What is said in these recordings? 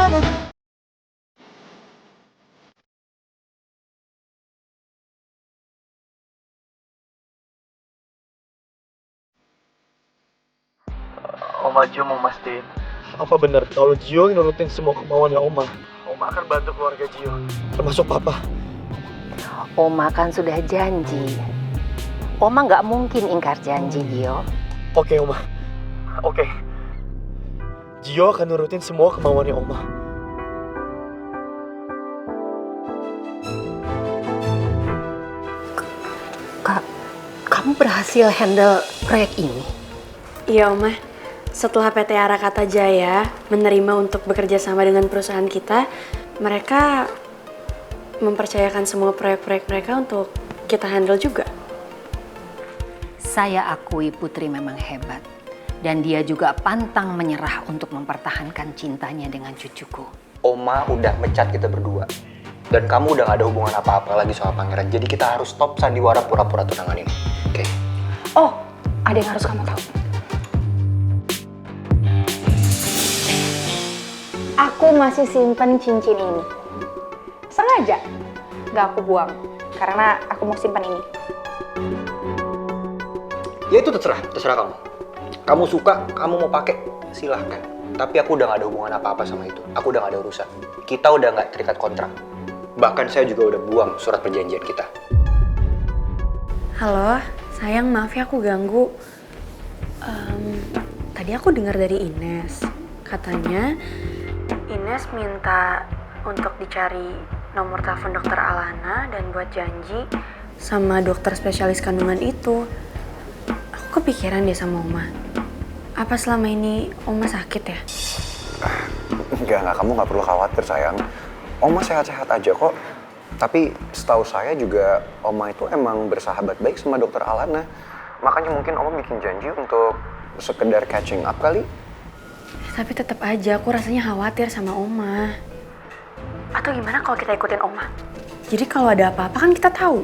Oma Gio mau mastiin, apa benar kalau Gio nurutin semua kemauannya Oma? Oma akan bantu keluarga Gio, termasuk Papa. Oma kan sudah janji. Oma nggak mungkin ingkar janji, Gio. Oke Oma, oke. Gio akan nurutin semua kemauannya Oma. Kak, kamu berhasil handle proyek ini? Iya, Oma. Setelah PT Arakata Jaya menerima untuk bekerja sama dengan perusahaan kita, mereka mempercayakan semua proyek-proyek mereka untuk kita handle juga. Saya akui Putri memang hebat. Dan dia juga pantang menyerah untuk mempertahankan cintanya dengan cucuku. Oma udah mecat kita berdua. Dan kamu udah gak ada hubungan apa-apa lagi soal pangeran. Jadi kita harus stop sandiwara pura-pura tunangan ini. Oke? Oh, ada yang harus kamu tahu. Aku masih simpen cincin ini. Sengaja gak aku buang. Karena aku mau simpan ini. Ya itu terserah kamu. Kamu suka, kamu mau pakai, silahkan. Tapi aku udah gak ada hubungan apa-apa sama itu. Aku udah gak ada urusan. Kita udah gak terikat kontrak. Bahkan saya juga udah buang surat perjanjian kita. Halo, sayang maaf ya aku ganggu. Tadi aku dengar dari Ines. Katanya Ines minta untuk dicari nomor telepon dokter Alana dan buat janji sama dokter spesialis kandungan itu. Aku kepikiran deh sama Oma. Apa selama ini Oma sakit ya? Enggak, kamu gak perlu khawatir sayang. Oma sehat-sehat aja kok. Tapi setahu saya juga Oma itu emang bersahabat baik sama dokter Alana. Makanya mungkin Oma bikin janji untuk sekedar catching up kali. Tapi tetap aja aku rasanya khawatir sama Oma. Atau gimana kalau kita ikutin Oma? Jadi kalau ada apa-apa kan kita tahu.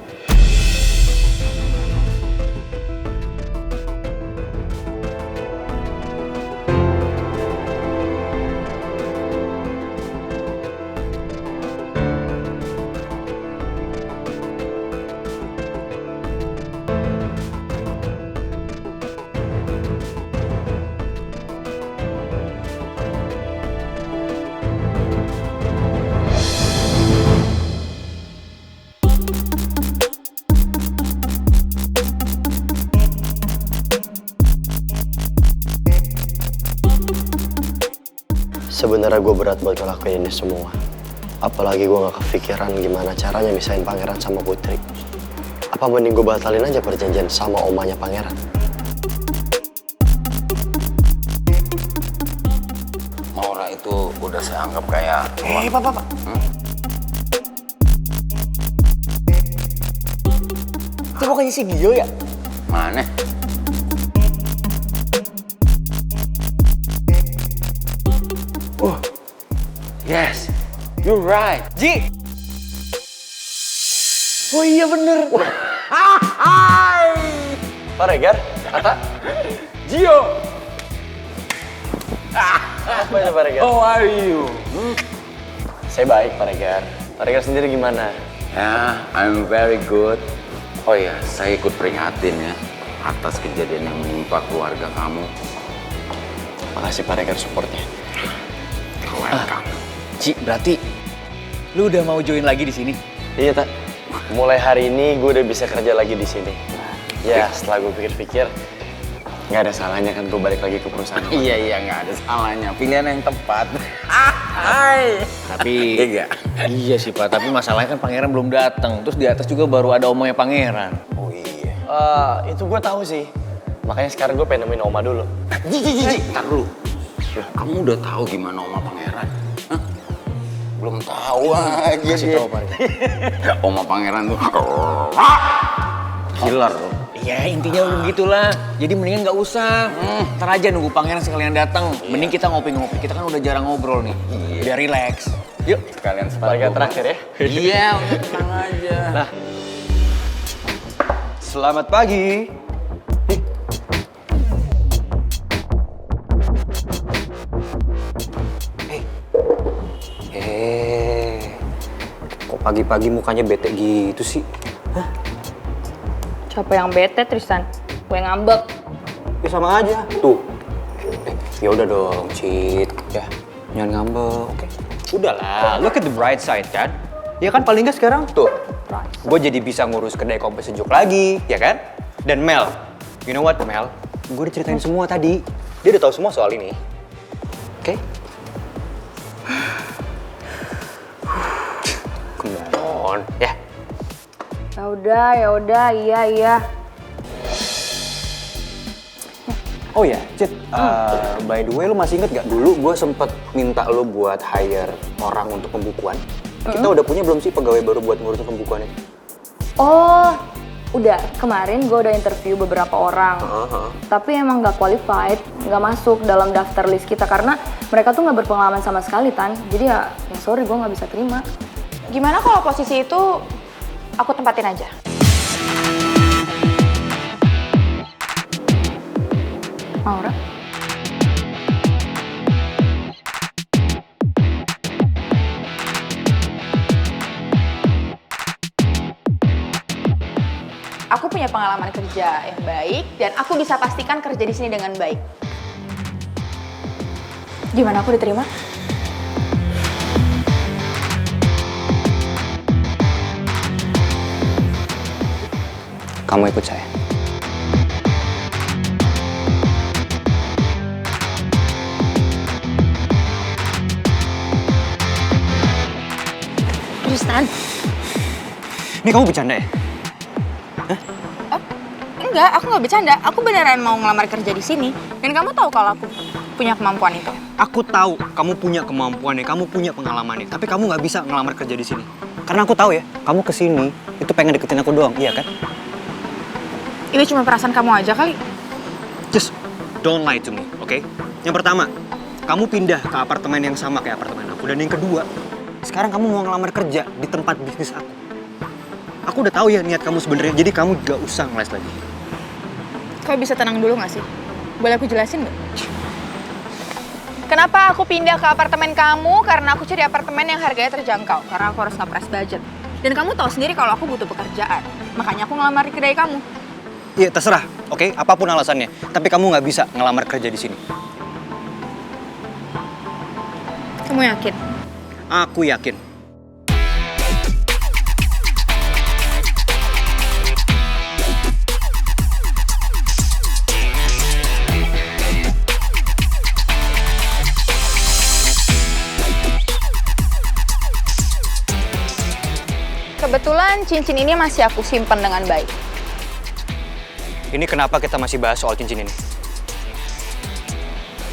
Sebenarnya gue berat buat ngelakuin ini semua. Apalagi gue gak kepikiran gimana caranya misahin pangeran sama Putri. Apa mending gue batalin aja perjanjian sama omanya pangeran? Maura itu udah saya anggap kayak... Pak. Itu bukannya si Gio ya? Mana? Yes, you're right. Ji! Oh iya bener. Pak Regar, Atta, Gio! apa ya Pak Regar? How are you? Saya baik Pak Regar. Pak Regar sendiri gimana? Ya, I'm very good. Oh iya, saya ikut prihatin ya atas kejadian yang menimpa keluarga kamu. Makasih Pak Regar supportnya. Welcome. Ci, berarti lu udah mau join lagi di sini? Iya Tak. Mulai hari ini gue udah bisa kerja lagi di sini. Ya setelah gue pikir-pikir, nggak ada salahnya kan gue balik lagi ke perusahaan. Iya, nggak ada salahnya. Pilihan yang tepat. Hai. Tapi Iya. iya sih Pak, tapi masalahnya kan pangeran belum datang. Terus di atas juga baru ada omongnya pangeran. Oh iya. Itu gue tahu sih. Makanya sekarang gue pengen nemuin Oma dulu. Ji, tar dulu. Kamu udah tahu gimana Oma pangeran? Hah? Belum tahu aja Kasih dia. tahu Pak Regar. Oma pangeran tuh killer loh. Ya intinya begitulah. Jadi mendingan nggak usah. Ntar aja nunggu pangeran sekalian datang. Mending kita ngopi-ngopi. Kita kan udah jarang ngobrol nih. Biar relax. Yuk. Kalian Bagian terakhir ya. Iya, udah tenang aja. Nah, selamat pagi. Kok pagi-pagi mukanya bete gitu sih? Hah? Siapa yang bete, Tristan? Gue ngambek. Ya sama aja. Tuh. Ya udah dong, Cid. Ya, jangan ngambek, oke? Udahlah, look at the bright side kan? Ya kan paling nggak sekarang tuh. Gue jadi bisa ngurus kedai kopi sejuk lagi, ya kan? Dan Mel, you know what Mel? Gue udah ceritain semua tadi. Dia udah tahu semua soal ini. Oke? Come on, ya. Ya udah, iya. Oh ya, Cid, by the way lu masih inget gak dulu gue sempet minta lu buat hire orang untuk pembukuan? Kita udah punya belum sih pegawai baru buat ngurusin pembukuan itu? Oh, udah. Kemarin gue udah interview beberapa orang. Tapi emang gak qualified, gak masuk dalam daftar list kita. Karena mereka tuh gak berpengalaman sama sekali, Tan. Jadi ya sorry, gue gak bisa terima. Gimana kalau posisi itu aku tempatin aja? Maura? Aku punya pengalaman kerja yang baik dan aku bisa pastikan kerja di sini dengan baik. Gimana, aku diterima? Kamu ikut saya. Tristan? Ini kamu bercanda ya? Enggak, aku nggak bercanda. Aku beneran mau ngelamar kerja di sini. Dan kamu tahu kalau aku punya kemampuan itu. Aku tahu kamu punya kemampuannya, kamu punya pengalamannya. Tapi kamu nggak bisa ngelamar kerja di sini. Karena aku tahu ya, kamu kesini itu pengen deketin aku doang, iya kan? Ini cuma perasaan kamu aja kali. Just don't lie to me, oke? Yang pertama, kamu pindah ke apartemen yang sama kayak apartemen aku. Dan yang kedua, sekarang kamu mau ngelamar kerja di tempat bisnis aku. Aku udah tahu ya niat kamu sebenarnya, jadi kamu gak usah ngeles lagi. Kau bisa tenang dulu gak sih? Boleh aku jelasin gak? Kenapa aku pindah ke apartemen kamu? Karena aku cari apartemen yang harganya terjangkau. Karena aku harus nge-press budget. Dan kamu tahu sendiri kalau aku butuh pekerjaan. Makanya aku ngelamar di kedai kamu. Iya, terserah, oke? Apapun alasannya. Tapi kamu nggak bisa ngelamar kerja di sini. Kamu yakin? Aku yakin. Kebetulan cincin ini masih aku simpan dengan baik. Ini kenapa kita masih bahas soal cincin ini?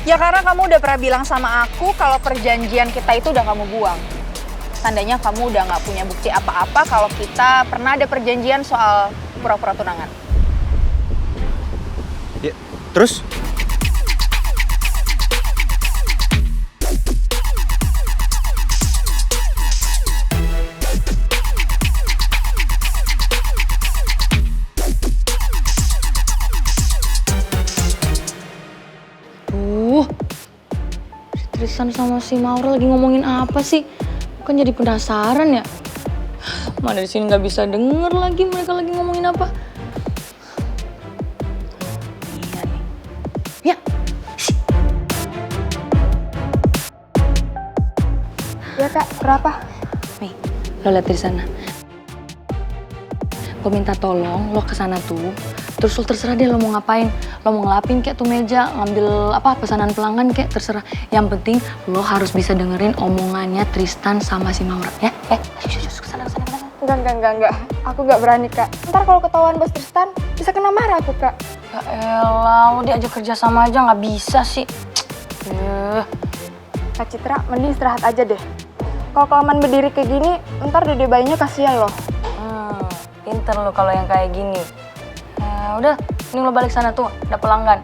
Ya karena kamu udah pernah bilang sama aku kalau perjanjian kita itu udah kamu buang. Tandanya kamu udah nggak punya bukti apa-apa kalau kita pernah ada perjanjian soal pura-pura tunangan. Ya, terus? Tristan sama si Maura lagi ngomongin apa sih? Kan jadi penasaran ya. Mana di sini nggak bisa denger lagi mereka lagi ngomongin apa? Iya nih. Ya. Ya kak, kenapa? Nih, lo lihat di sana. Gue minta tolong lo ke sana tuh. Terus lo terserah deh lo mau ngapain. Lo mau ngelapin kayak tuh meja, ngambil pesanan pelanggan kayak terserah. Yang penting lo harus bisa dengerin omongannya Tristan sama si Maura ya. Kesana. Enggak. Aku nggak berani kak. Ntar kalau ketahuan bos Tristan, bisa kena marah aku kak. Ya elah, lo diajak kerja sama aja nggak bisa sih. Kak Citra, mending istirahat aja deh. Kalau kelamaan berdiri kayak gini, ntar dede bayinya kasihan loh. Pinter lo kalau yang kayak gini. Udah, ini lo balik sana tuh, ada pelanggan.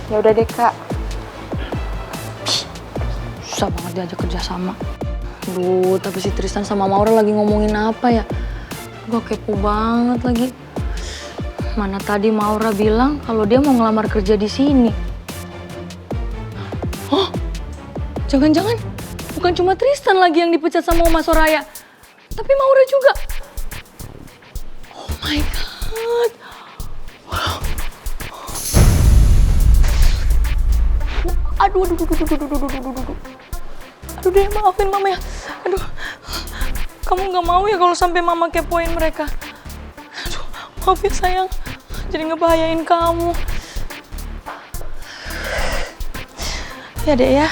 Ya udah deh kak. Susah banget diajak kerja sama. Duh, tapi si Tristan sama Maura lagi ngomongin apa ya? Gue kepo banget lagi. Mana tadi Maura bilang kalau dia mau ngelamar kerja di sini. Oh, jangan-jangan Bukan cuma Tristan lagi yang dipecat sama Oma Soraya, tapi Maura juga. Oh my God. Aduh. Aduh deh, maafin Mama ya. Aduh, kamu nggak mau ya kalau sampai Mama kepoin mereka. Aduh, maaf ya sayang. Jadi ngebahayain kamu. Ya deh ya.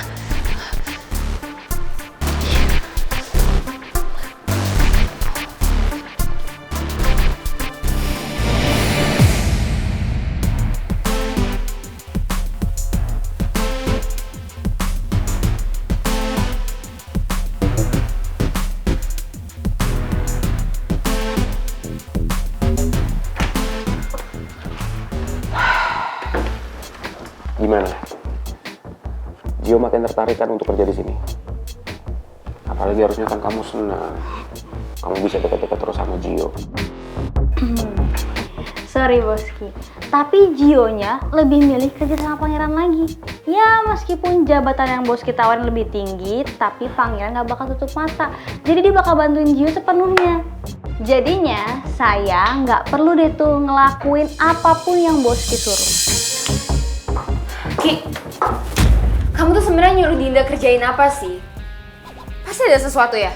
Gimana? Gio makin tertarik kan untuk kerja di sini. Apalagi harusnya kan kamu senang. Kamu bisa dekat-dekat terus sama Gio. Sorry Boski, tapi Gionya lebih milih kerja sama Pangeran lagi. Ya meskipun jabatan yang Boski tawarin lebih tinggi, tapi Pangeran gak bakal tutup mata. Jadi dia bakal bantuin Gio sepenuhnya. Jadinya saya nggak perlu deh tuh ngelakuin apapun yang Boski suruh. Ki, kamu tuh sebenarnya nyuruh Dinda kerjain apa sih? Pasti ada sesuatu ya?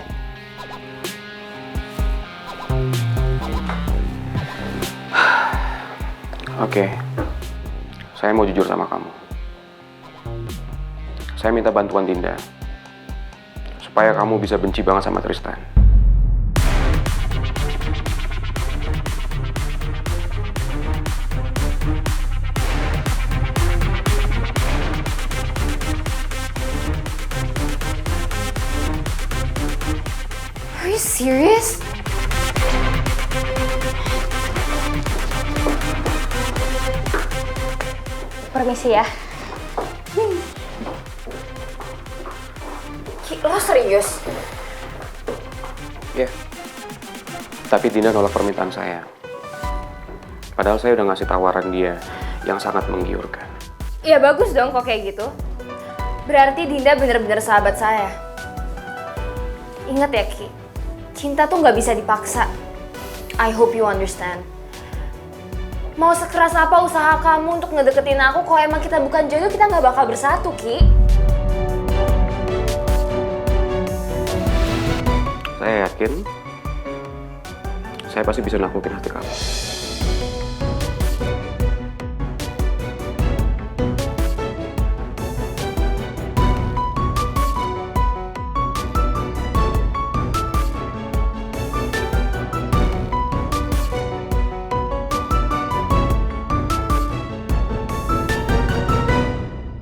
Oke, saya mau jujur sama kamu. Saya minta bantuan Dinda supaya kamu bisa benci banget sama Tristan. Are you serious? Permisi ya. Ki, lo serius? Ya, tapi Dinda nolak permintaan saya. Padahal saya udah ngasih tawaran dia yang sangat menggiurkan. Ya bagus dong kok kayak gitu. Berarti Dinda bener-bener sahabat saya. Ingat ya Ki, cinta tuh nggak bisa dipaksa. I hope you understand. Mau sekeras apa usaha kamu untuk ngedeketin aku, kalau emang kita bukan jodoh, kita nggak bakal bersatu, Ki. Saya yakin, saya pasti bisa naklukin hati kamu.